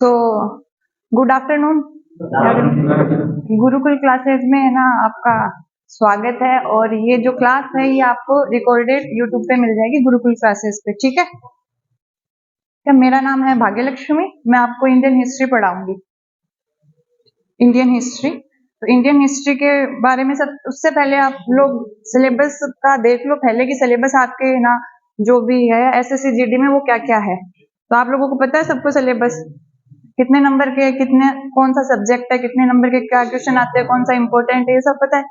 So good afternoon. Gurukul classes में है ना आपका स्वागत है। और ये जो क्लास है ये आपको रिकॉर्डेड यूट्यूब पे मिल जाएगी गुरुकुल क्लासेस पे, ठीक है। क्या मेरा नाम है भाग्यलक्ष्मी, मैं आपको इंडियन हिस्ट्री पढ़ाऊंगी। इंडियन हिस्ट्री, तो इंडियन हिस्ट्री के बारे में सब उससे पहले आप लोग सिलेबस का देख लो पहले कि सिलेबस आपके ना जो भी है एसएससी जीडी में वो क्या क्या है। तो आप लोगों को पता है सबको सिलेबस कितने नंबर के, कितने कौन सा सब्जेक्ट है, कितने नंबर के क्या क्वेश्चन आते हैं, कौन सा इंपॉर्टेंट है, ये सब पता है।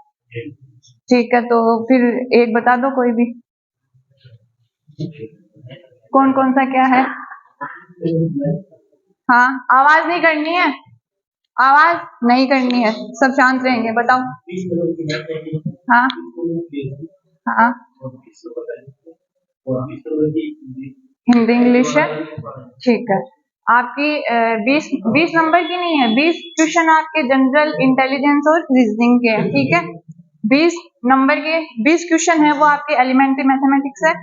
ठीक है, तो फिर एक बता दो कोई भी, कौन कौन सा क्या है। हाँ, आवाज नहीं करनी है, आवाज नहीं करनी है, सब शांत रहेंगे। बताओ। हाँ हाँ, हिंदी इंग्लिश है, ठीक है। आपकी 20 नंबर की नहीं है, 20 क्वेश्चन आपके जनरल इंटेलिजेंस और रीजनिंग के हैं, ठीक है। 20 नंबर के 20 क्वेश्चन है वो आपके एलिमेंट्री मैथमेटिक्स है।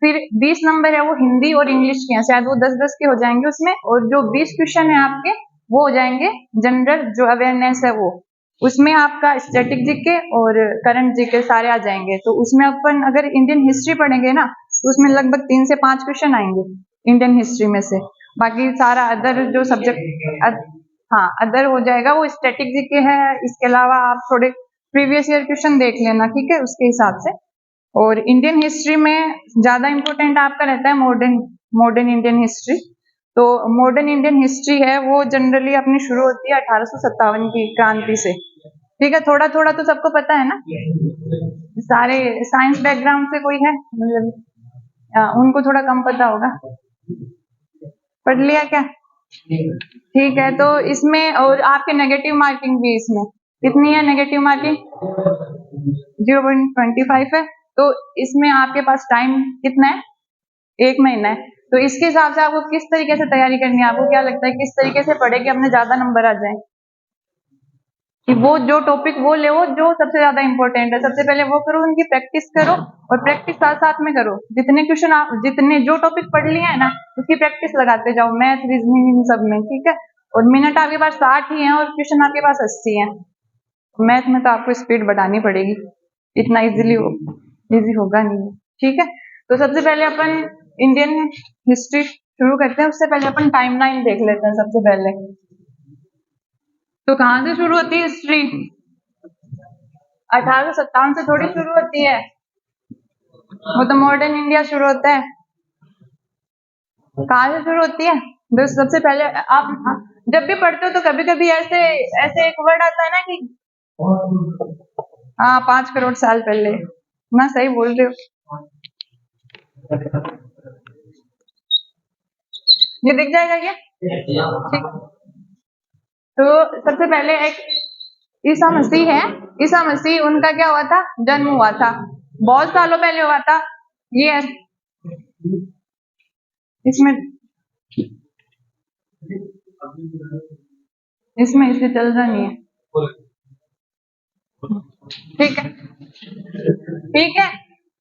फिर 20 नंबर है वो हिंदी और इंग्लिश के हैं, शायद वो 10-10 के हो जाएंगे उसमें। और जो 20 क्वेश्चन है आपके वो हो जाएंगे जनरल जो अवेयरनेस है वो, उसमें आपका स्टैटिक जीके और करंट जीके सारे आ जाएंगे। तो उसमें अपन अगर इंडियन हिस्ट्री पढ़ेंगे ना तो उसमें लगभग 3 से 5 क्वेश्चन आएंगे इंडियन हिस्ट्री में से। बाकी सारा अदर जो सब्जेक्ट हाँ अदर हो जाएगा वो स्टैटिक जीके है। इसके अलावा आप थोड़े प्रीवियस ईयर क्वेश्चन देख लेना, ठीक है, उसके हिसाब से। और इंडियन हिस्ट्री में ज्यादा इंपॉर्टेंट आपका रहता है मॉडर्न इंडियन हिस्ट्री। तो मॉडर्न इंडियन हिस्ट्री है वो जनरली अपनी शुरू होती है 1857 की क्रांति से, ठीक है। थोड़ा थोड़ा तो सबको पता है ना, सारे साइंस बैकग्राउंड से कोई है मतलब उनको थोड़ा कम पता होगा। पढ़ लिया क्या? ठीक है, तो इसमें और आपके नेगेटिव मार्किंग भी इसमें कितनी है? नेगेटिव मार्किंग 0.25 है। तो इसमें आपके पास टाइम कितना है? 1 महीना है। तो इसके हिसाब से आपको किस तरीके से तैयारी करनी है? आपको क्या लगता है किस तरीके से पढ़े कि अपने ज्यादा नंबर आ जाए? कि वो जो टॉपिक वो ले, वो जो सबसे ज्यादा इंपॉर्टेंट है सबसे पहले वो करो, उनकी प्रैक्टिस करो। और प्रैक्टिस साथ साथ में करो, जितने क्वेश्चन आप जितने जो टॉपिक पढ़ लिए है ना उसकी प्रैक्टिस लगाते जाओ, मैथ रीजनिंग इन सब में, ठीक है। और मिनट आपके पास 60 ही है और क्वेश्चन आपके पास 80 है। मैथ में तो आपको स्पीड बढ़ानी पड़ेगी, इतना इजी होगा नहीं, ठीक है। तो सबसे पहले अपन इंडियन हिस्ट्री शुरू करते हैं, उससे पहले अपन टाइमलाइन देख लेते हैं सबसे पहले। तो कहाँ से शुरू होती है हिस्ट्री? 1857 से थोड़ी शुरू होती है, वो तो मॉडर्न इंडिया शुरू होता है। कहाँ से शुरू होती है? तो सबसे पहले आप जब भी पढ़ते हो तो कभी कभी ऐसे ऐसे एक वर्ड आता है ना कि हाँ 5 करोड़ साल पहले, ना सही बोल रहे हो। ये दिख जाएगा क्या? ठीक। तो सबसे पहले एक ईसा मसीह है। ईसा मसीह उनका क्या हुआ था? जन्म हुआ था, बहुत सालों पहले हुआ था। ये इसमें इसमें इसे चल रहा नहीं है, ठीक है ठीक है।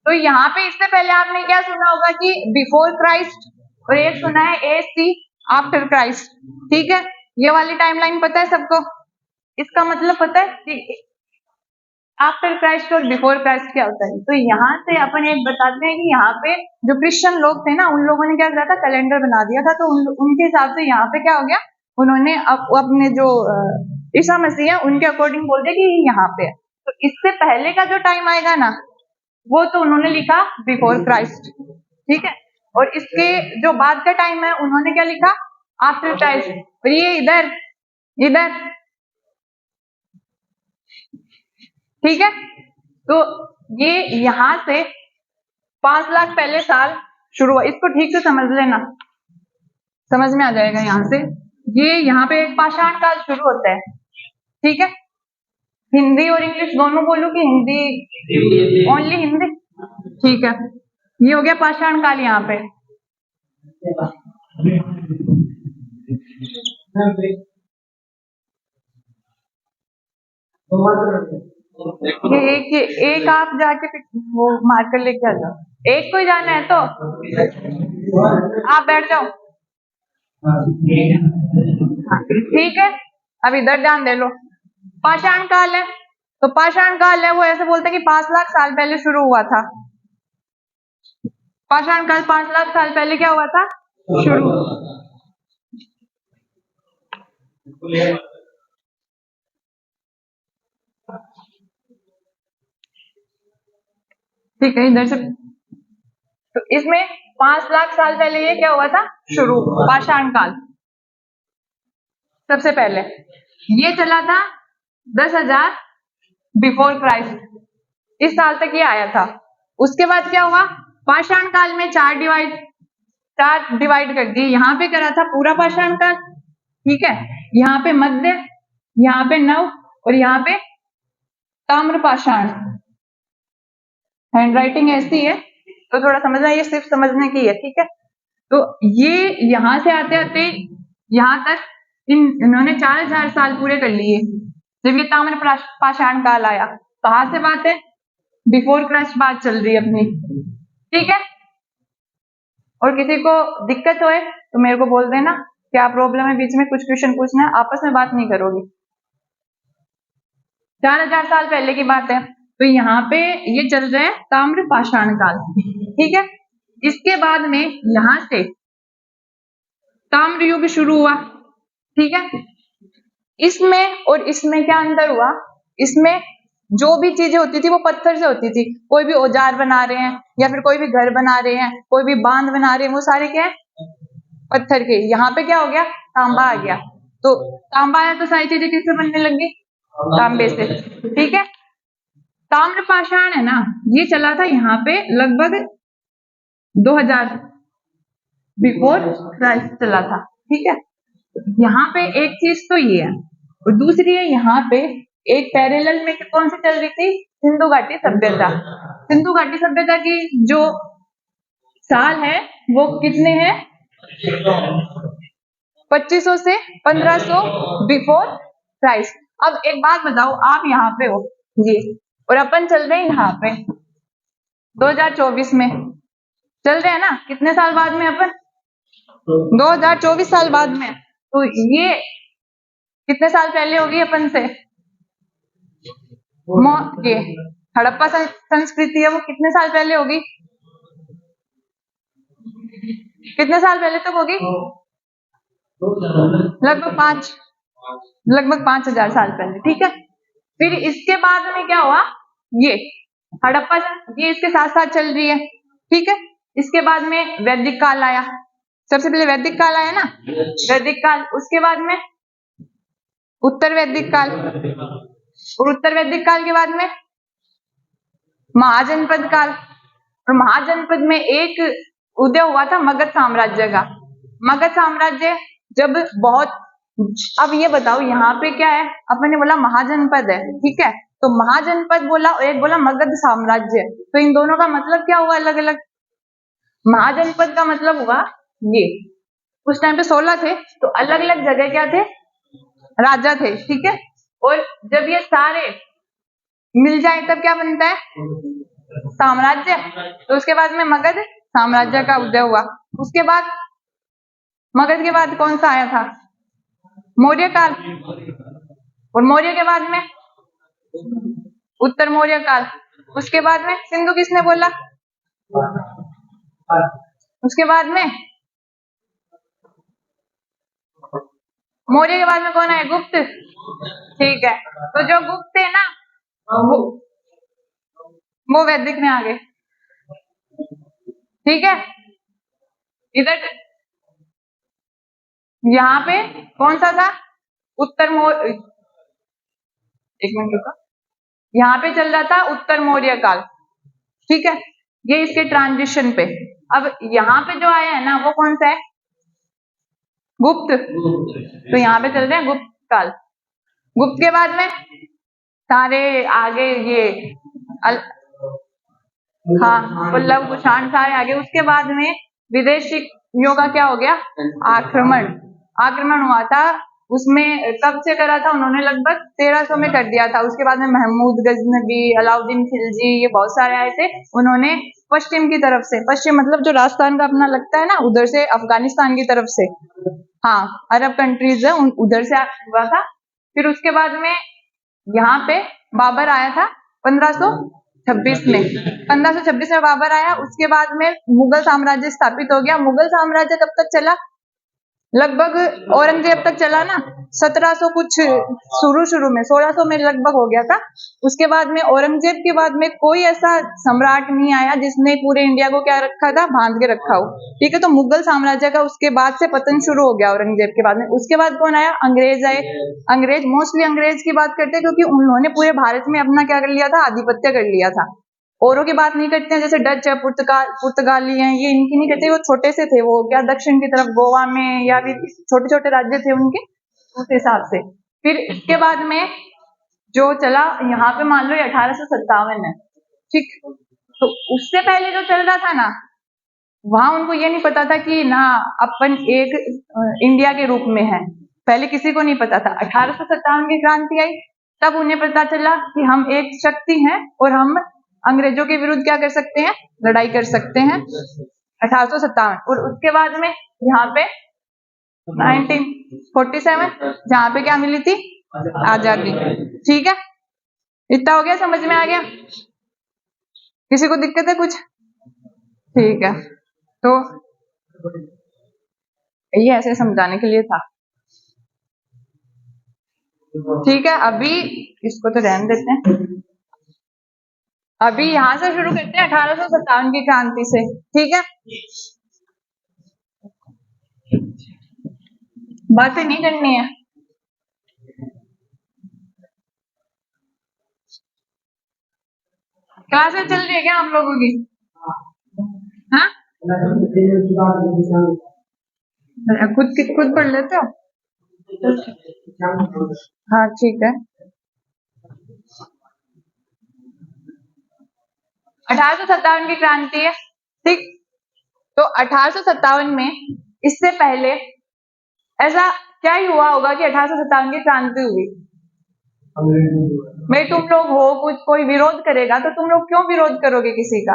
तो यहाँ पे इससे पहले आपने क्या सुना होगा कि बिफोर क्राइस्ट, और एक सुना है AC आफ्टर क्राइस्ट, ठीक है। ये वाली टाइमलाइन पता है सबको? इसका मतलब पता है कि आफ्टर क्राइस्ट और बिफोर क्राइस्ट क्या होता है? तो यहाँ से अपन एक बताते हैं कि यहाँ पे जो क्रिश्चियन लोग थे ना उन लोगों ने क्या करा था, कैलेंडर बना दिया था। तो उनके हिसाब से यहाँ पे क्या हो गया, उन्होंने अपने जो ईसा मसीह है उनके अकॉर्डिंग बोल दिया कि यहाँ पे है। तो इससे पहले का जो टाइम आएगा ना वो तो उन्होंने लिखा बिफोर क्राइस्ट, ठीक है। और इसके जो बाद का टाइम है उन्होंने क्या लिखा? After Christ. और ये इधर इधर, ठीक है। तो ये यहाँ से 5 लाख पहले साल शुरू हुआ, इसको ठीक से समझ लेना, समझ में आ जाएगा यहाँ से। ये यहाँ पे एक पाषाण काल शुरू होता है, ठीक है। हिंदी और इंग्लिश दोनों बोलूं कि हिंदी ओनली हिंदी? ठीक है, ये हो गया पाषाण काल। यहाँ पे एक आप जाके वो मार्कर लेके आ जाओ, एक को ही जाना है तो आप बैठ जाओ। ठीक है, अब इधर ध्यान दे लो। पाषाण काल है, तो पाषाण काल है वो ऐसे बोलते हैं कि 5 लाख साल पहले शुरू हुआ था। पाषाण काल 5 लाख साल पहले क्या हुआ था? शुरू। ठीक है, इधर से तो इसमें 5 लाख साल पहले ये क्या हुआ था? शुरू, पाषाण काल। सबसे पहले ये चला था 10,000 बिफोर क्राइस्ट, इस साल तक ये आया था। उसके बाद क्या हुआ? पाषाण काल में चार डिवाइड कर दिए। यहाँ पे करा था पूरा पाषाण काल, ठीक है, यहाँ पे मध्य, यहाँ पे नव और यहाँ पे ताम्र पाषाण। हैंड राइटिंग ऐसी है तो थोड़ा समझना, ये सिर्फ समझने की है, ठीक है। तो ये यहाँ से आते आते यहाँ तक इन्होंने 4,000 साल पूरे कर लिए जब ये ताम्र पाषाण काल आया। कहाँ से बात है? बिफोर क्राइस्ट बात चल रही है अपनी, ठीक है। और किसी को दिक्कत हो तो मेरे को बोल देना, क्या प्रॉब्लम है, बीच में कुछ क्वेश्चन पूछना है, आपस में बात नहीं करोगी। 4,000 साल पहले की बात है, तो यहाँ पे ये चल रहा है ताम्र पाषाण काल, ठीक है। इसके बाद में यहाँ से ताम्र युग शुरू हुआ, ठीक है। इसमें और इसमें क्या अंतर हुआ? इसमें जो भी चीजें होती थी वो पत्थर से होती थी। कोई भी औजार बना रहे हैं या फिर कोई भी घर बना रहे हैं, कोई भी बांध बना रहे हैं, वो सारे क्या है? पत्थर के। यहाँ पे क्या हो गया? तांबा आ गया। तो तांबा आया तो सारी चीजें किससे बनने लगी? तांबे से, ठीक है। ताम्र पाषाण है ना, ये चला था यहाँ पे लगभग 2000 बिफोर क्राइस्ट चला था, ठीक है। यहाँ पे एक चीज तो ये है, और दूसरी है यहाँ पे एक पैरेलल में कौन सी चल रही थी? सिंधु घाटी सभ्यता। सिंधु घाटी सभ्यता की जो साल है वो कितने हैं? 2500 से 1500 बिफोर क्राइस्ट। अब एक बात बताओ, आप यहाँ पे हो ये, और अपन चल रहे हैं यहाँ पे 2024 में चल रहे हैं ना, कितने साल बाद में अपन? 2024 साल बाद में। तो ये कितने साल पहले होगी अपन से? ये हड़प्पा संस्कृति है वो कितने साल पहले होगी? कितने साल पहले तक होगी? लगभग 5,000 साल पहले, ठीक है। फिर इसके बाद में क्या हुआ? ये हड़प्पा, ये इसके साथ साथ चल रही है, ठीक है। इसके बाद में वैदिक काल आया, सबसे पहले वैदिक काल आया ना, वैदिक काल। उसके बाद में उत्तर वैदिक काल, और उत्तर वैदिक काल के बाद में महाजनपद काल। और महाजनपद में एक उदय हुआ था मगध साम्राज्य का। मगध साम्राज्य जब बहुत, अब ये बताओ यहाँ पे क्या है? अपन ने बोला महाजनपद है, ठीक है, तो महाजनपद बोला और एक बोला मगध साम्राज्य, तो इन दोनों का मतलब क्या हुआ अलग अलग? महाजनपद का मतलब हुआ ये, उस टाइम पे 16 थे तो अलग अलग जगह क्या थे? राजा थे, ठीक है। और जब ये सारे मिल जाए तब क्या बनता है? साम्राज्य। तो उसके बाद में मगध साम्राज्य का उदय हुआ। उसके बाद मगध के बाद कौन सा आया था? मौर्य काल। और मौर्य के बाद में उत्तर मौर्य काल। उसके बाद में सिंधु किसने बोला? उसके बाद में मौर्य के बाद में कौन है? गुप्त, ठीक है। तो जो गुप्त है ना वो वैदिक में आ गए, ठीक है। इधर यहाँ पे कौन सा था? उत्तर मौर्य, एक मिनट रुको, यहाँ पे चल रहा था उत्तर मौर्य काल, ठीक है। ये इसके ट्रांजिशन पे। अब यहाँ पे जो आया है ना वो कौन सा है? गुप्त। तो यहाँ पे चल रहे हैं गुप्त काल। गुप्त के बाद में सारे आगे ये हाँ पल्लव कुषाण सारे आगे। उसके बाद में विदेशियों का क्या हो गया? आक्रमण हुआ था। उसमें कब से करा था उन्होंने? लगभग 1300 में कर दिया था। उसके बाद में महमूद गजनबी, अलाउद्दीन खिलजी, ये बहुत सारे आए थे। उन्होंने पश्चिम की तरफ से, पश्चिम मतलब जो राजस्थान का अपना लगता है ना, उधर से अफगानिस्तान की तरफ से हाँ, अरब कंट्रीज है उधर से हुआ था। फिर उसके बाद में यहाँ पे बाबर आया था 1526 में। 1526 में बाबर आया, उसके बाद में मुगल साम्राज्य स्थापित हो गया। मुगल साम्राज्य कब तक चला? लगभग औरंगजेब तक चला ना, 1700 कुछ शुरू में 1600 में लगभग हो गया था। उसके बाद में औरंगजेब के बाद में कोई ऐसा सम्राट नहीं आया जिसने पूरे इंडिया को क्या रखा था, बांध के रखा हो। ठीक है, तो मुगल साम्राज्य का उसके बाद से पतन शुरू हो गया औरंगजेब के बाद में। उसके बाद कौन आया? अंग्रेज आए। अंग्रेज, मोस्टली अंग्रेज की बात करते हैं क्योंकि उन्होंने पूरे भारत में अपना क्या कर लिया था, आधिपत्य कर लिया था। औरों की बात नहीं करते हैं, जैसे डच है, पुर्तगाली हैं, ये इनकी नहीं करते। वो छोटे से थे, वो क्या दक्षिण की तरफ गोवा में या फिर छोटे छोटे राज्य थे उनके, उस हिसाब से। फिर इसके बाद में जो चला यहाँ पे, मान लो 1857 है, ठीक। तो उससे पहले जो चल रहा था ना, वहां उनको ये नहीं पता था कि ना अपन एक इंडिया के रूप में है। पहले किसी को नहीं पता था। 1857 की क्रांति आई, तब उन्हें पता चला कि हम एक शक्ति हैं और हम अंग्रेजों के विरुद्ध क्या कर सकते हैं, लड़ाई कर सकते हैं। 1857। और उसके बाद में यहाँ पे 1947 जहाँ पे क्या मिली थी, आजादी। ठीक है, इतना हो गया, समझ में आ गया? किसी को दिक्कत है कुछ? ठीक है, तो ये ऐसे समझाने के लिए था। ठीक है, अभी इसको तो रहने देते हैं। अभी यहां से शुरू करते हैं 1857 की क्रांति से। ठीक है, बातें नहीं करनी है। क्लासेस चल रही है क्या आप लोगों की? हाँ, खुद पढ़ लेते हो? हाँ, ठीक है। 1857 की क्रांति है, ठीक। तो 1857 में, इससे पहले ऐसा क्या ही हुआ होगा कि 1857 की क्रांति हुई? भाई तुम लोग हो, कुछ कोई विरोध करेगा तो तुम लोग क्यों विरोध करोगे किसी का?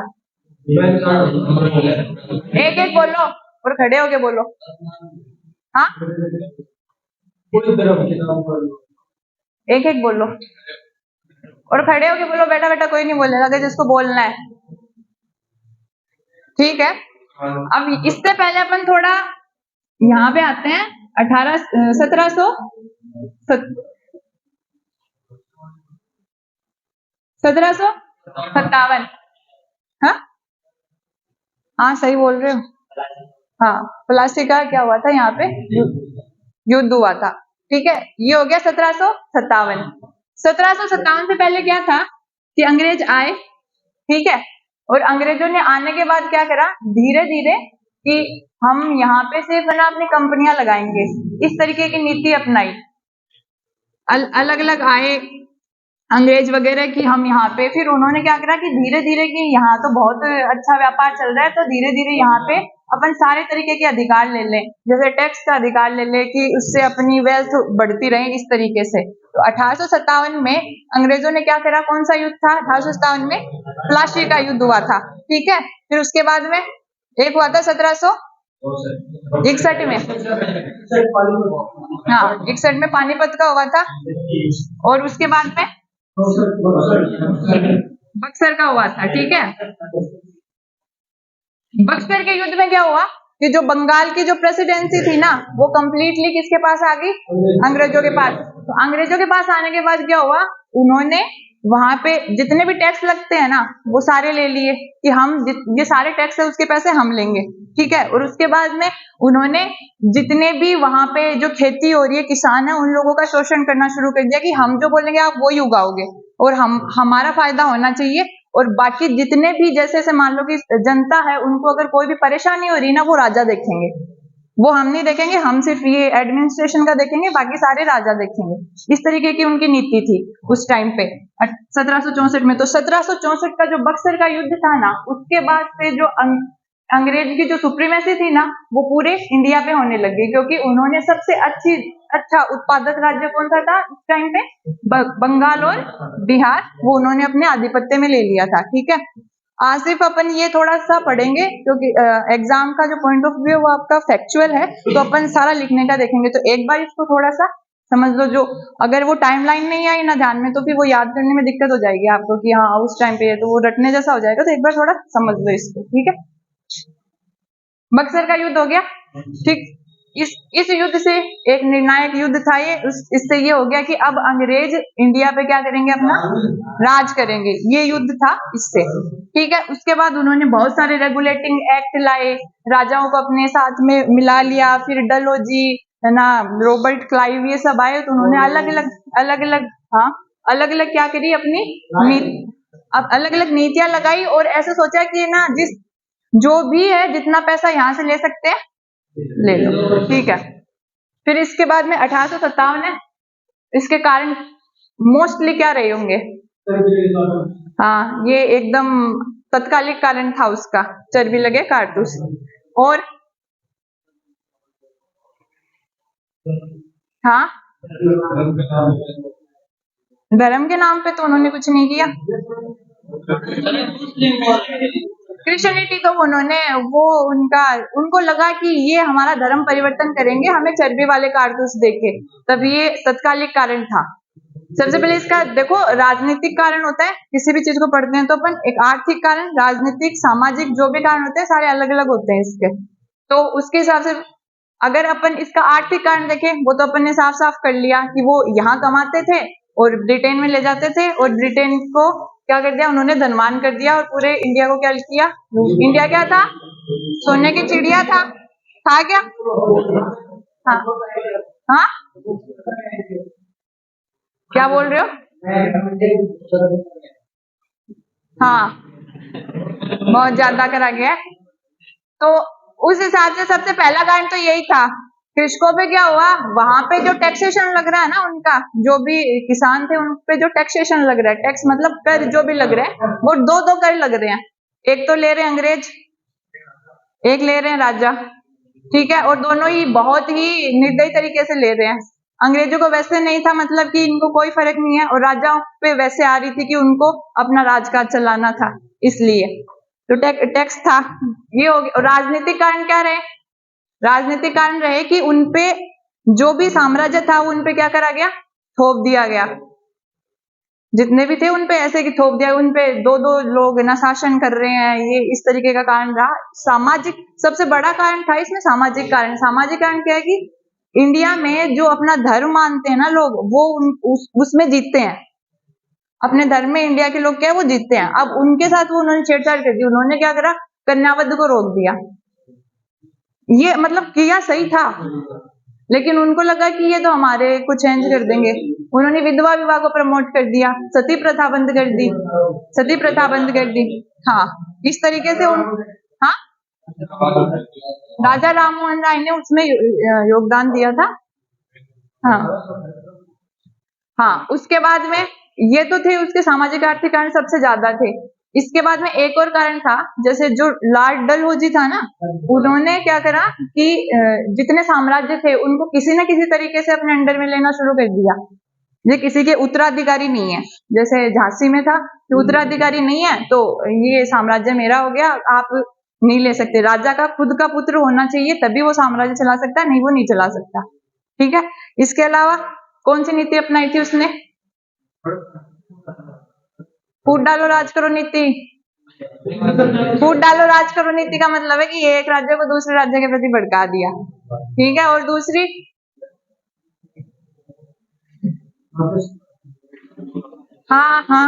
एक एक बोलो और खड़े होके बोलो। हाँ, एक एक बोलो और खड़े होके बोलो। बेटा बेटा कोई नहीं बोलेगा, अगर जिसको बोलना है। ठीक है, अब इससे पहले अपन थोड़ा यहाँ पे आते हैं। 1757। हाँ हाँ, सही बोल रहे हो। हाँ, प्लास्टिक का क्या हुआ था यहाँ पे, युद्ध हुआ था। ठीक है, ये हो गया 1757। 1757 से पहले क्या था कि अंग्रेज आए, ठीक है। और अंग्रेजों ने आने के बाद क्या करा, धीरे धीरे कि हम यहाँ पे सिर्फ ना अपनी कंपनियां लगाएंगे, इस तरीके की नीति अपनाई। अलग अलग आए अंग्रेज वगैरह की हम यहाँ पे। फिर उन्होंने क्या करा कि धीरे धीरे कि यहाँ तो बहुत अच्छा व्यापार चल रहा है, तो धीरे धीरे यहाँ पे अपन सारे तरीके के अधिकार ले लें, जैसे टैक्स का अधिकार ले लें कि उससे अपनी वेल्थ बढ़ती रहे, इस तरीके से। तो 1857 में अंग्रेजों ने क्या करा, कौन सा युद्ध था 1857 में? प्लासी का युद्ध हुआ था। ठीक है, फिर उसके बाद में एक हुआ था 1761 में। हाँ, 61 में पानीपत का हुआ था। और उसके बाद में बक्सर का हुआ था। ठीक है, बक्सर के युद्ध में क्या हुआ कि जो बंगाल की जो प्रेसिडेंसी थी ना, वो कंप्लीटली किसके पास आ गई, अंग्रेजों के पास। तो अंग्रेजों के पास आने के बाद क्या हुआ, उन्होंने वहां पे जितने भी टैक्स लगते हैं ना, वो सारे ले लिए कि हम ये सारे टैक्स है उसके पैसे हम लेंगे। ठीक है, और उसके बाद में उन्होंने जितने भी वहां पे जो खेती हो रही है, किसान है, उन लोगों का शोषण करना शुरू कर दिया कि हम जो बोलेंगे आप वो ही उगाओगे और हमारा फायदा होना चाहिए। और बाकी जितने भी जैसे जैसे मान लो कि जनता है, उनको अगर कोई भी परेशानी हो रही ना, वो राजा देखेंगे, वो हम नहीं देखेंगे, हम सिर्फ ये एडमिनिस्ट्रेशन का देखेंगे, बाकी सारे राजा देखेंगे। इस तरीके की उनकी नीति थी उस टाइम पे 1764 में। तो 1764 का जो बक्सर का युद्ध था ना, उसके बाद से जो अंग्रेज की जो सुप्रीमेसी थी ना, वो पूरे इंडिया पे होने लगी, क्योंकि उन्होंने सबसे अच्छा उत्पादक राज्य कौन सा था उस टाइम पे, बंगाल और बिहार, वो उन्होंने अपने आधिपत्य में ले लिया था। ठीक है, आज सिर्फ अपन ये थोड़ा सा पढ़ेंगे क्योंकि एग्जाम का जो पॉइंट ऑफ व्यू है वो आपका फैक्चुअल है, तो अपन सारा लिखने का देखेंगे। तो एक बार इसको थोड़ा सा समझ लो, जो अगर वो टाइमलाइन नहीं आई ना ध्यान में तो फिर वो याद करने में दिक्कत हो जाएगी आपको कि हाँ उस टाइम पे, तो वो रटने जैसा हो जाएगा। तो एक बार थोड़ा समझ लो इसको, ठीक है। बक्सर का युद्ध हो गया, ठीक। इस युद्ध से एक निर्णायक युद्ध था ये। इससे ये हो गया कि अब अंग्रेज इंडिया पे क्या करेंगे, अपना राज करेंगे। ये युद्ध था इससे, ठीक है। उसके बाद उन्होंने बहुत सारे रेगुलेटिंग एक्ट लाए, राजाओं को अपने साथ में मिला लिया। फिर डलहौजी है ना, रॉबर्ट क्लाइव, ये सब आए, तो उन्होंने अलग अलग हाँ अलग अलग क्या करी, अपनी अलग अलग नीतियां लगाई और ऐसे सोचा कि ना जिस जो भी है जितना पैसा यहाँ से ले सकते हैं ले लो, ठीक है। फिर इसके बाद में 1857 है। इसके कारण मोस्टली क्या रहे होंगे, हाँ ये एकदम तत्कालिक कारण था उसका, चर्बी लगे कारतूस। और हाँ धर्म के नाम पे तो उन्होंने कुछ नहीं किया। क्रिश्चियनिटी तो उन्होंने वो उनको लगा कि ये हमारा धर्म परिवर्तन करेंगे, हमें चर्बी वाले कारतूस देके, तब ये तत्कालिक कारण था। सबसे पहले इसका देखो, राजनीतिक कारण होता है, किसी भी चीज को पढ़ते हैं तो अपन, एक आर्थिक कारण, राजनीतिक, सामाजिक, जो भी कारण होते हैं सारे अलग अलग होते हैं इसके। तो उसके हिसाब से अगर अपन इसका आर्थिक कारण देखें, वो तो अपन ने साफ साफ कर लिया कि वो यहाँ कमाते थे और ब्रिटेन में ले जाते थे, और ब्रिटेन को क्या कर दिया उन्होंने, धनवान कर दिया, और पूरे इंडिया को क्या किया, इंडिया क्या था, सोने की चिड़िया था क्या, हाँ हाँ क्या बोल रहे हो, हाँ बहुत ज्यादा करा गया है। तो उस हिसाब से सबसे पहला कारण तो यही था। कृषकों पे क्या हुआ, वहां पे जो टैक्सेशन लग रहा है ना उनका, जो भी किसान थे उन पे जो टैक्सेशन लग रहा है, टैक्स मतलब कर जो भी लग रहे हैं, वो दो कर लग रहे हैं। एक तो ले रहे हैं अंग्रेज, एक ले रहे हैं राजा, ठीक है। और दोनों ही बहुत ही निर्दयी तरीके से ले रहे हैं। अंग्रेजों को वैसे नहीं था, मतलब कि इनको कोई फर्क नहीं है, और राजाओं पे वैसे आ रही थी कि उनको अपना राजकाज चलाना था, इसलिए तो टैक्स था। ये हो गया। और राजनीतिक कारण क्या रहे, राजनीतिक कारण रहे कि उनपे जो भी साम्राज्य था वो उनपे क्या करा गया, थोप दिया गया। जितने भी थे उनपे ऐसे कि थोप दिया, उनपे दो दो लोग ना शासन कर रहे हैं, ये इस तरीके का कारण रहा। सामाजिक सबसे बड़ा कारण था इसमें, सामाजिक कारण। सामाजिक कारण क्या है कि इंडिया में जो अपना धर्म मानते हैं ना लोग, वो उसमें जीतते हैं। अपने धर्म में इंडिया के लोग क्या है, वो जीतते हैं। अब उनके साथ वो उन्होंने छेड़छाड़ कर दी, उन्होंने क्या करा, कन्यावध को रोक दिया। ये मतलब किया सही था, लेकिन उनको लगा कि ये तो हमारे को चेंज कर देंगे। उन्होंने विधवा विवाह को प्रमोट कर दिया, सती प्रथा बंद कर दी, सती प्रथा बंद कर दी। हाँ इस तरीके से हाँ राजा राममोहन राय ने उसमें योगदान दिया था। हाँ हाँ उसके बाद में ये तो थे उसके सामाजिक आर्थिक कारण सबसे ज्यादा थे। इसके बाद में एक और कारण था, जैसे जो लॉर्ड डलहौजी था ना, उन्होंने क्या करा कि जितने साम्राज्य थे उनको किसी न किसी तरीके से अपने अंडर में लेना शुरू कर दिया। ये किसी के उत्तराधिकारी नहीं है, जैसे झांसी में था कि उत्तराधिकारी नहीं है तो ये साम्राज्य मेरा हो गया, आप नहीं ले सकते। राजा का खुद का पुत्र होना चाहिए तभी वो साम्राज्य चला सकता है, नहीं वो नहीं चला सकता, ठीक है। इसके अलावा कौन सी नीति अपनाई थी उसने, फूट डालो राज करो नीति। फूट डालो राज करो नीति का मतलब है कि एक राज्य को दूसरे राज्य के प्रति भड़का दिया, ठीक है। और दूसरी हाँ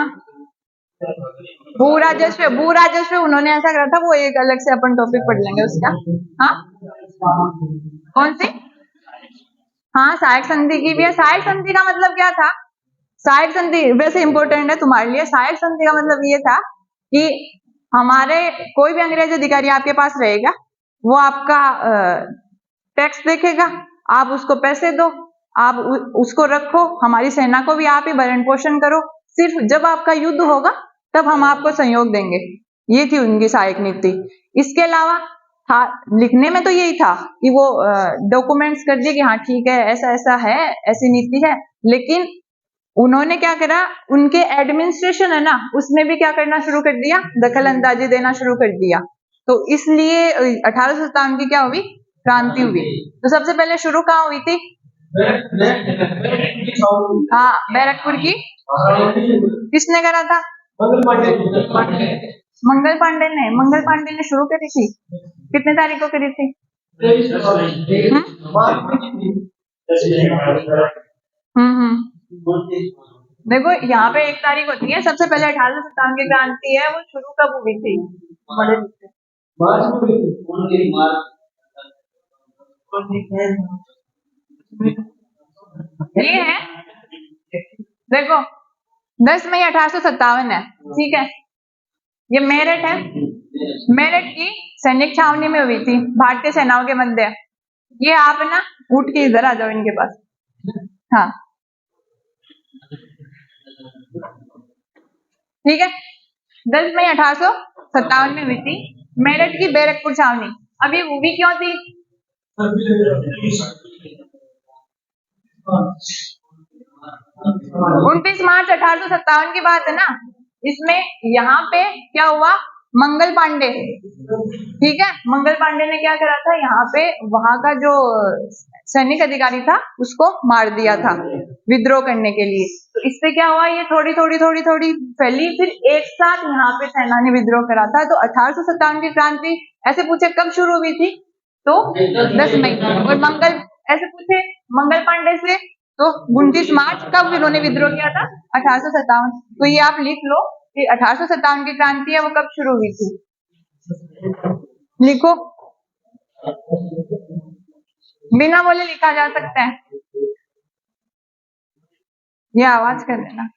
भू राजस्व उन्होंने ऐसा करा था, वो एक अलग से अपन टॉपिक पढ़ लेंगे उसका। हाँ कौन सी, हाँ सहायक संधि की भी है। सहायक संधि का मतलब क्या था, सहायक संधि वैसे इंपॉर्टेंट है तुम्हारे लिए। सहायक संधि का मतलब ये था कि हमारे कोई भी अंग्रेज अधिकारी आपके पास रहेगा, वो आपका टैक्स देखेगा, आप उसको पैसे दो, आप उसको रखो, हमारी सेना को भी आप ही भरण पोषण करो, सिर्फ जब आपका युद्ध होगा तब हम आपको सहयोग देंगे। ये थी उनकी सहायक नीति। इसके अलावा था, लिखने में तो यही था कि वो डॉक्यूमेंट्स कर दिए कि हाँ ठीक है ऐसा ऐसा है, ऐसी नीति है, लेकिन उन्होंने क्या करा, उनके एडमिनिस्ट्रेशन है ना, उसमें भी क्या करना शुरू कर दिया, दखल अंदाजी देना शुरू कर दिया। तो इसलिए 1857 की क्या हुई, क्रांति हुई। तो सबसे पहले शुरू कहाँ हुई थी? हाँ, बैरकपुर की किसने करा था? मंगल पांडे ने शुरू करी थी। कितने तारीख को करी थी? देखो यहाँ पे 1 तारीख होती है, सबसे पहले 1857 की क्रांति है, वो शुरू कब हुई थी? ये है, देखो 10 मई 1857 है, ठीक है। ये मेरठ है, मेरठ की सैनिक छावनी में हुई थी, भारतीय सेनाओं के मध्य। ये आप ना उठ के इधर आ जाओ इनके पास। हाँ ठीक है, 10 मई 1857 में हुई थी, मेरठ की बैरकपुर छावनी। अब ये मूवी क्यों थी? 29 मार्च 1857 की बात है ना, इसमें यहाँ पे क्या हुआ, मंगल पांडे, ठीक है, मंगल पांडे ने क्या करा था, यहाँ पे वहां का जो सैनिक अधिकारी था उसको मार दिया था विद्रोह करने के लिए। तो इससे क्या हुआ, ये थोड़ी थोड़ी थोड़ी थोड़ी फैली, फिर एक साथ यहाँ पे सेना ने विद्रोह करा था। तो 1857 की क्रांति ऐसे पूछे कब शुरू हुई थी, तो 10 मई। और मंगल ऐसे पूछे मंगल पांडे से, तो 29 मार्च कब इन्होंने विद्रोह किया था, 1857। तो ये आप लिख लो कि 1857 की क्रांति है वो कब शुरू हुई थी, लिखो, बिना बोले लिखा जा सकता है। ये आवाज कर देना,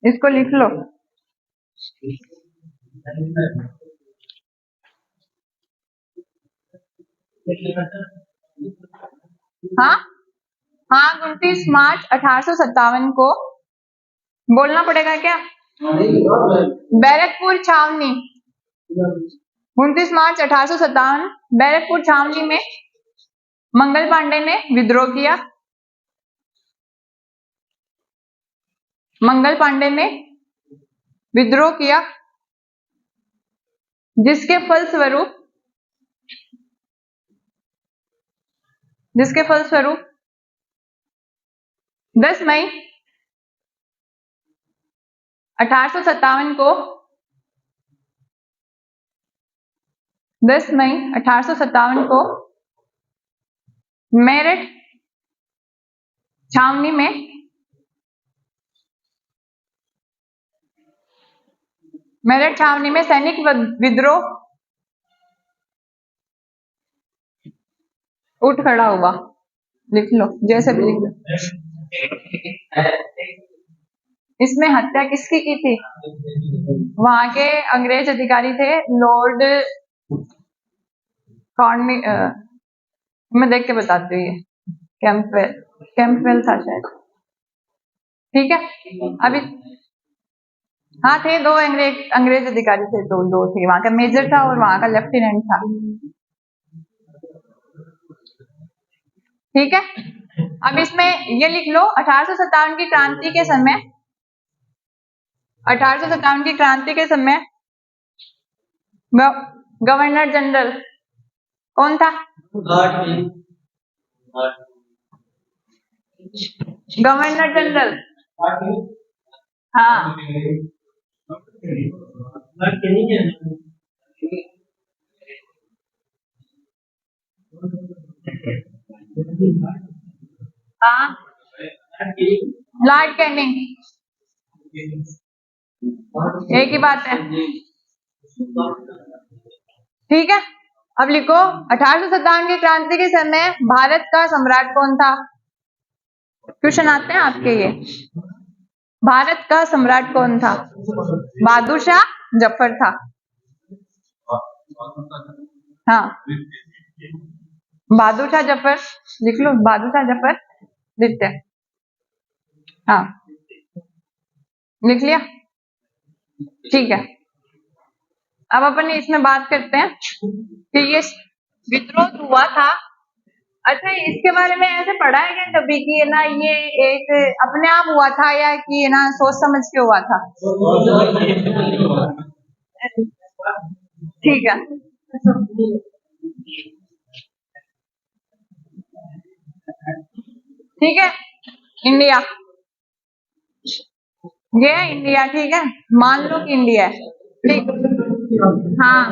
इसको लिख लो। हाँ हाँ, 29 मार्च 1857 को बोलना पड़ेगा क्या, बैरकपुर छावनी, 29 मार्च 1857 बैरकपुर छावनी में मंगल पांडे ने विद्रोह किया। मंगल पांडे ने विद्रोह किया, जिसके फलस्वरूप 10 मई 1857 को 10 मई 1857 को मेरठ छावनी में सैनिक विद्रोह उठ खड़ा हुआ। लिख लो, जैसे भी लिख लो। इसमें हत्या किसकी की थी, वहां के अंग्रेज अधिकारी थे, लॉर्ड कॉर्नमी, मैं देख के बताती हूँ, ये कैंपवेल था शायद, ठीक है। अभी हाँ थे, 2 अंग्रेज अधिकारी थे, दो थे, वहां का मेजर था और वहां का लेफ्टिनेंट था, ठीक है। अब इसमें ये लिख लो, 1857 की क्रांति के समय 1857 की क्रांति के समय गवर्नर जनरल कौन था, गवर्नर जनरल, हाँ हाँ, लॉर्ड कैनिंग, एक ही बात है, ठीक है। अब लिखो, 1857 की क्रांति के समय भारत का सम्राट कौन था, क्वेश्चन आते हैं आपके ये, भारत का सम्राट कौन था, बहादुर शाह जफर था, हाँ बहादुर शाह जफर, लिख लो बहादुर शाह जफर लिखते हैं, हाँ लिख लिया, ठीक है। अब अपन इसमें बात करते हैं कि ये विद्रोह हुआ था अच्छा, इसके बारे में ऐसे पढ़ा है क्या कभी कि ये ना ये एक अपने आप हुआ था या कि ये ना सोच समझ के हुआ था? ठीक है, ठीक है। इंडिया, ये है इंडिया, ठीक है, मान लो कि इंडिया है, ठीक। हाँ,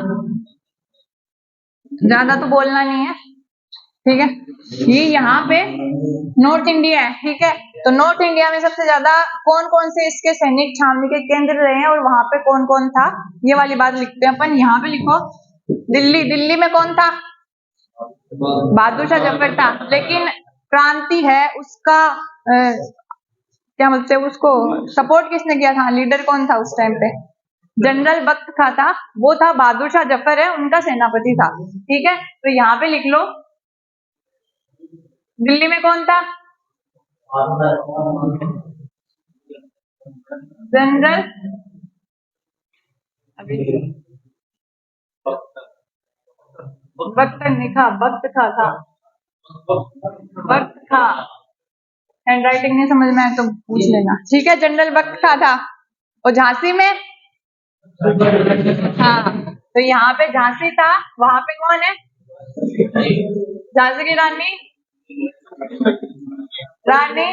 ज्यादा तो बोलना नहीं है, ठीक है। ये यहाँ पे नॉर्थ इंडिया है, ठीक है। तो नॉर्थ इंडिया में सबसे ज्यादा कौन कौन से इसके सैनिक छावनी के केंद्र रहे हैं और वहां पे कौन कौन था, ये वाली बात लिखते हैं अपन। यहाँ पे लिखो दिल्ली। दिल्ली में कौन था? बहादुर शाह जफर था। लेकिन क्रांति है उसका क्या बोलते हैं उसको, सपोर्ट किसने किया था, लीडर कौन था उस टाइम पे? जनरल बख्त खां था, वो था। बहादुर शाह जफर है उनका सेनापति था, ठीक है। तो यहाँ पे लिख लो दिल्ली में कौन था? जनरल, वक्त लिखा, वक्त था, वक्त था। हैंड राइटिंग नहीं समझ में आए तो पूछ लेना, ठीक है। जनरल वक्त था। और झांसी में, हाँ, तो यहाँ पे झांसी था, वहां पे कौन है? झांसी की रानी, रानी,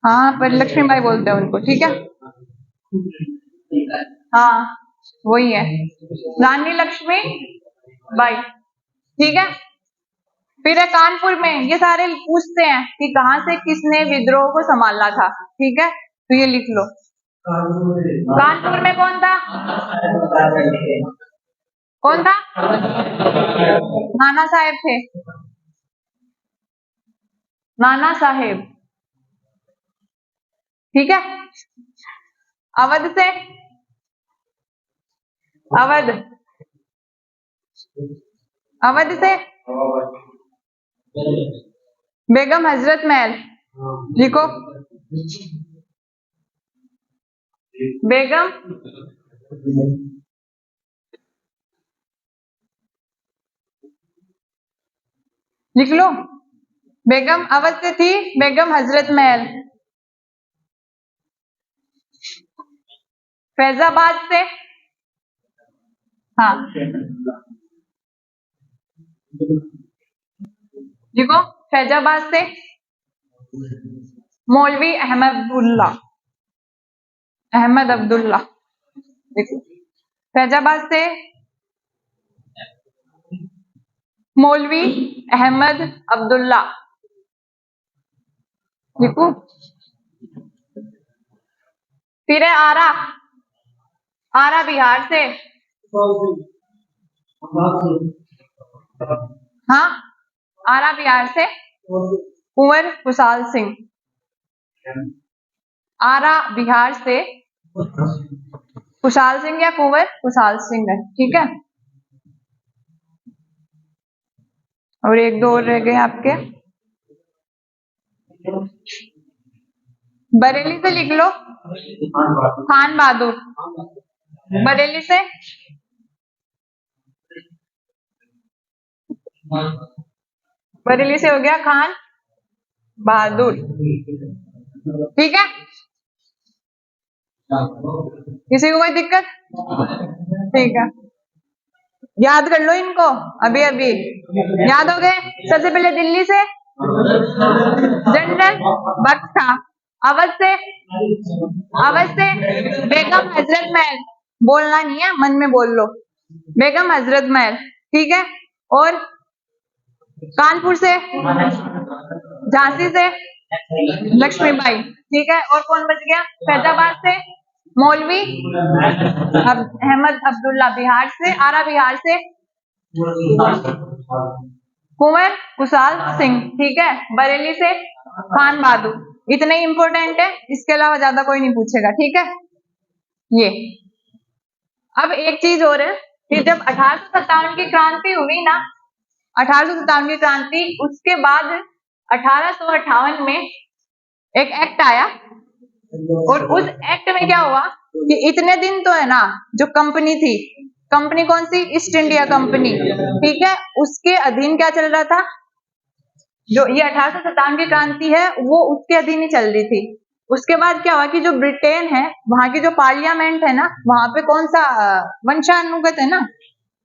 हाँ, पर लक्ष्मीबाई बोलते हैं उनको, ठीक है। हाँ, वही है, रानी लक्ष्मी बाई, ठीक है। फिर है कानपुर में, ये सारे पूछते हैं कि कहाँ से किसने विद्रोह को संभाला था, ठीक है। तो ये लिख लो, कानपुर में कौन था? कौन था? नाना साहेब थे, नाना साहेब, ठीक है। अवध से, अवध, अवध से बेगम हजरत महल, लिखो बेगम, लिख लो बेगम। अवध से थी बेगम हजरत महल। फैजाबाद से, हाँ, देखो फैजाबाद से मौलवी अहमदुल्ला, अहमद अब्दुल्ला, देखो फैजाबाद से मौलवी अहमद अब्दुल्ला, देखो। फिर है आरा, आरा बिहार से, हाँ, आरा बिहार से कुंवर कुशाल सिंह, आरा बिहार से कुशाल सिंह या कुंवर कुशाल सिंह है, ठीक है। और एक दो और रह गए आपके, बरेली से लिख लो खान बहादुर, बरेली से, बरेली से हो गया खान बहादुर, ठीक है। किसी को कोई दिक्कत? ठीक है, याद कर लो इनको, अभी अभी याद हो गए। सबसे पहले दिल्ली से जनरल बख्त था, अवध से, अवध से बेगम हजरत महल, बोलना नहीं है, मन में बोल लो बेगम हजरत महल, ठीक है। और कानपुर से, झांसी से लक्ष्मीबाई, ठीक है। और कौन बच गया? फैजाबाद से मौलवी अहमद अब्दुल्ला, बिहार से, आरा बिहार से कुंवर कुशाल सिंह, ठीक है। बरेली से खान बहादुर। इतने इंपॉर्टेंट है, इसके अलावा ज्यादा कोई नहीं पूछेगा, ठीक है। ये अब एक चीज और है कि जब 1857 की क्रांति हुई ना, 1857 की क्रांति, उसके बाद 1858 में एक एक्ट आया, और उस एक्ट में क्या हुआ कि इतने दिन तो है ना जो कंपनी थी कंपनी कौन सी? ईस्ट इंडिया कंपनी, ठीक है। उसके अधीन क्या चल रहा था? जो ये 1857 की क्रांति है वो उसके अधीन ही चल रही थी। उसके बाद क्या हुआ कि जो ब्रिटेन है वहां की जो पार्लियामेंट है ना, वहां पे कौन सा वंशानुगत है ना,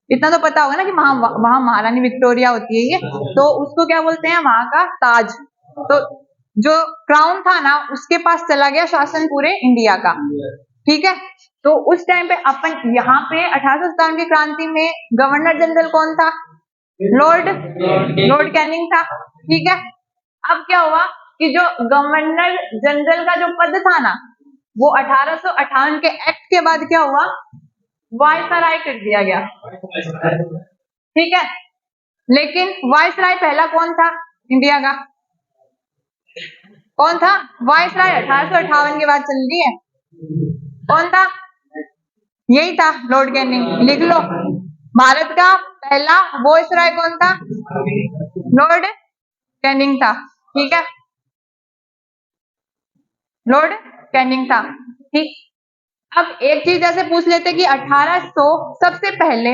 इतना तो पता होगा ना कि वहां महारानी विक्टोरिया होती है ये, तो उसको क्या बोलते हैं? वहां का ताज। तो जो क्राउन था ना उसके पास चला गया शासन पूरे इंडिया का, ठीक है। तो उस टाइम पे अपन यहाँ पे 1857 की क्रांति में गवर्नर जनरल कौन था? लॉर्ड कैनिंग था, ठीक है। अब क्या हुआ कि जो गवर्नर जनरल का जो पद था ना वो 1858 के एक्ट के बाद क्या हुआ? वायसराय कर दिया गया, ठीक है। लेकिन वायसराय पहला कौन था इंडिया का? कौन था? वायसराय 1858 के बाद चल रही है, कौन था? यही था, लॉर्ड कैनिंग। लिख लो, भारत का पहला वायसराय कौन था? लॉर्ड कैनिंग था, ठीक है। लॉर्ड कैनिंग था, ठीक। अब एक चीज ऐसे पूछ लेते कि 1800 सबसे पहले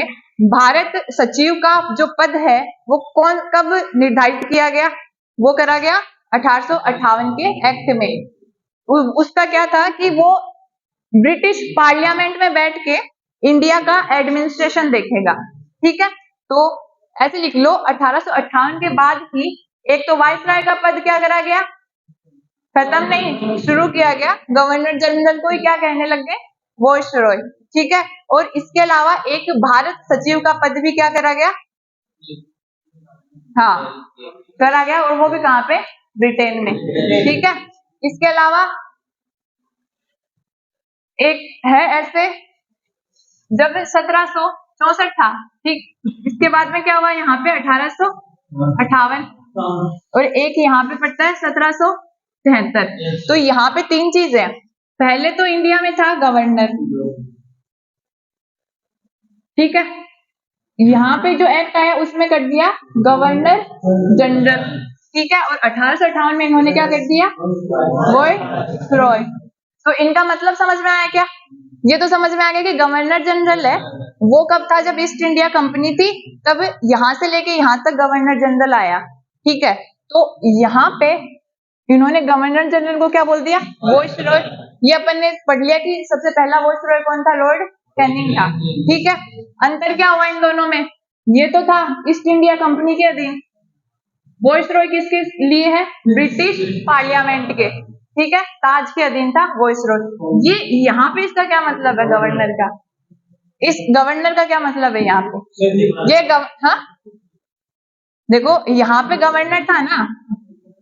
भारत सचिव का जो पद है वो कब निर्धारित किया गया? वो करा गया 1858 के एक्ट में। उसका क्या था कि वो ब्रिटिश पार्लियामेंट में बैठ के इंडिया का एडमिनिस्ट्रेशन देखेगा, ठीक है। तो ऐसे लिख लो, 1858 के बाद ही एक तो वायसराय का पद क्या करा गया? खत्म नहीं, शुरू किया गया। गवर्नर जनरल को ही क्या कहने लग गए? वायसरॉय, ठीक है। और इसके अलावा एक भारत सचिव का पद भी क्या करा गया? हाँ, करा गया, और वो भी कहाँ पे? ब्रिटेन में, ठीक है। इसके अलावा एक है ऐसे, जब 1764 था, ठीक। इसके बाद में क्या हुआ यहाँ पे? 1858, और एक यहाँ पे पड़ता है 1773। तो यहाँ पे तीन चीजें, पहले तो इंडिया में था गवर्नर, ठीक है। यहाँ पे जो एक्ट आया उसमें कर दिया गवर्नर जनरल, ठीक है। और 1858 में इन्होंने क्या कर दिया? वायसरॉय। तो इनका मतलब समझ में आया क्या? ये तो समझ में आ गया कि गवर्नर जनरल है वो कब था? जब ईस्ट इंडिया कंपनी थी तब यहां से लेके यहां तक गवर्नर जनरल आया, ठीक है। तो यहाँ पे इन्होंने गवर्नर जनरल को क्या बोल दिया? वायसरॉय। ये अपन ने पढ़ लिया कि सबसे पहला वायसरॉय कौन था? लॉर्ड कैनिंग था, ठीक है। अंतर क्या हुआ इन दोनों में? ये तो था ईस्ट इंडिया कंपनी के अधीन, वायसरॉय किसके लिए है? ब्रिटिश पार्लियामेंट के, ठीक है। ताज के अधीन था वायसरॉय। ये यहाँ पे इसका क्या मतलब है गवर्नर का? इस गवर्नर का क्या मतलब है यहाँ पे? हाँ देखो, यहाँ पे गवर्नर था ना,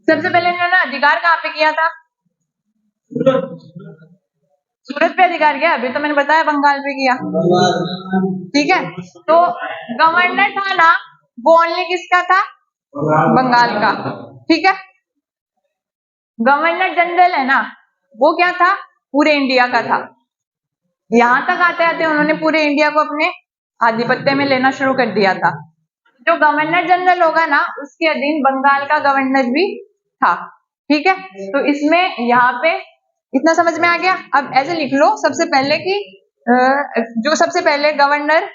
सबसे पहले इन्होंने अधिकार कहाँ पे किया था? सूरत पे अधिकार किया, अभी तो मैंने बताया बंगाल पे किया, ठीक है। तो गवर्नर था ना वो ओनली किसका था? बंगाल का, ठीक है। गवर्नर जनरल है ना वो क्या था? पूरे इंडिया का था। यहां तक आते आते उन्होंने पूरे इंडिया को अपने आधिपत्य में लेना शुरू कर दिया था। जो गवर्नर जनरल होगा ना उसके अधीन बंगाल का गवर्नर भी था, ठीक है। तो इसमें यहाँ पे इतना समझ में आ गया। अब ऐसे लिख लो सबसे पहले कि जो सबसे पहले गवर्नर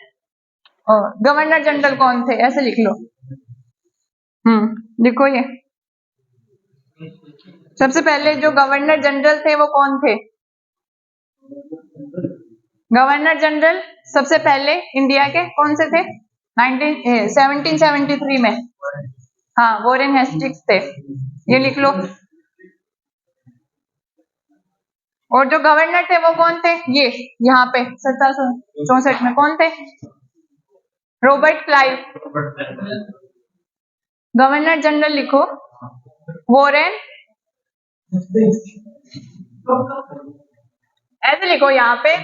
जनरल कौन थे, ऐसे लिख लो। लिखो ये, सबसे पहले जो गवर्नर जनरल थे वो कौन थे? गवर्नर जनरल सबसे पहले इंडिया के कौन से थे? 1773 में, हाँ, वॉरेन हेस्टिंग्स थे, ये लिख लो। और जो गवर्नर थे वो कौन थे? ये यहाँ पे 1764 में कौन थे? Robert Clive. गवर्नर जनरल लिखो वॉरेन, ऐसे लिखो यहाँ पे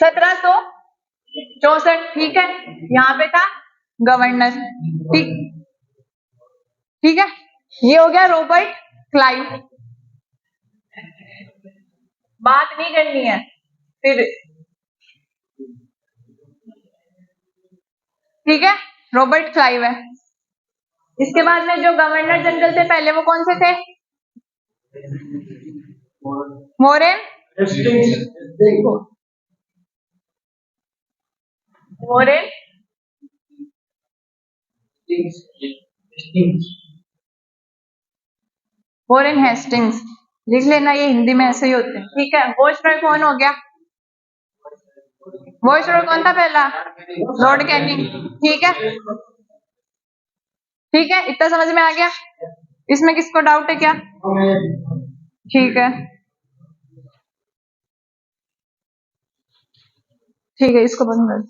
1764, ठीक है। यहाँ पे था गवर्नर, ठीक, ठीक है। ये हो गया रॉबर्ट क्लाइव। बात नहीं करनी है फिर, ठीक है। रॉबर्ट क्लाइव है। इसके बाद में जो गवर्नर जनरल थे पहले वो कौन से थे? वॉरेन वॉरेन वॉरेन हेस्टिंग्स लिख लेना, ये हिंदी में ऐसे ही होते हैं, ठीक है। वॉइसरॉय कौन हो गया? वॉइसरॉय कौन था पहला? लॉर्ड कैनिंग, ठीक है। ठीक है, इतना समझ में आ गया? इसमें किसको डाउट है क्या? ठीक है, ठीक है, इसको बंद कर।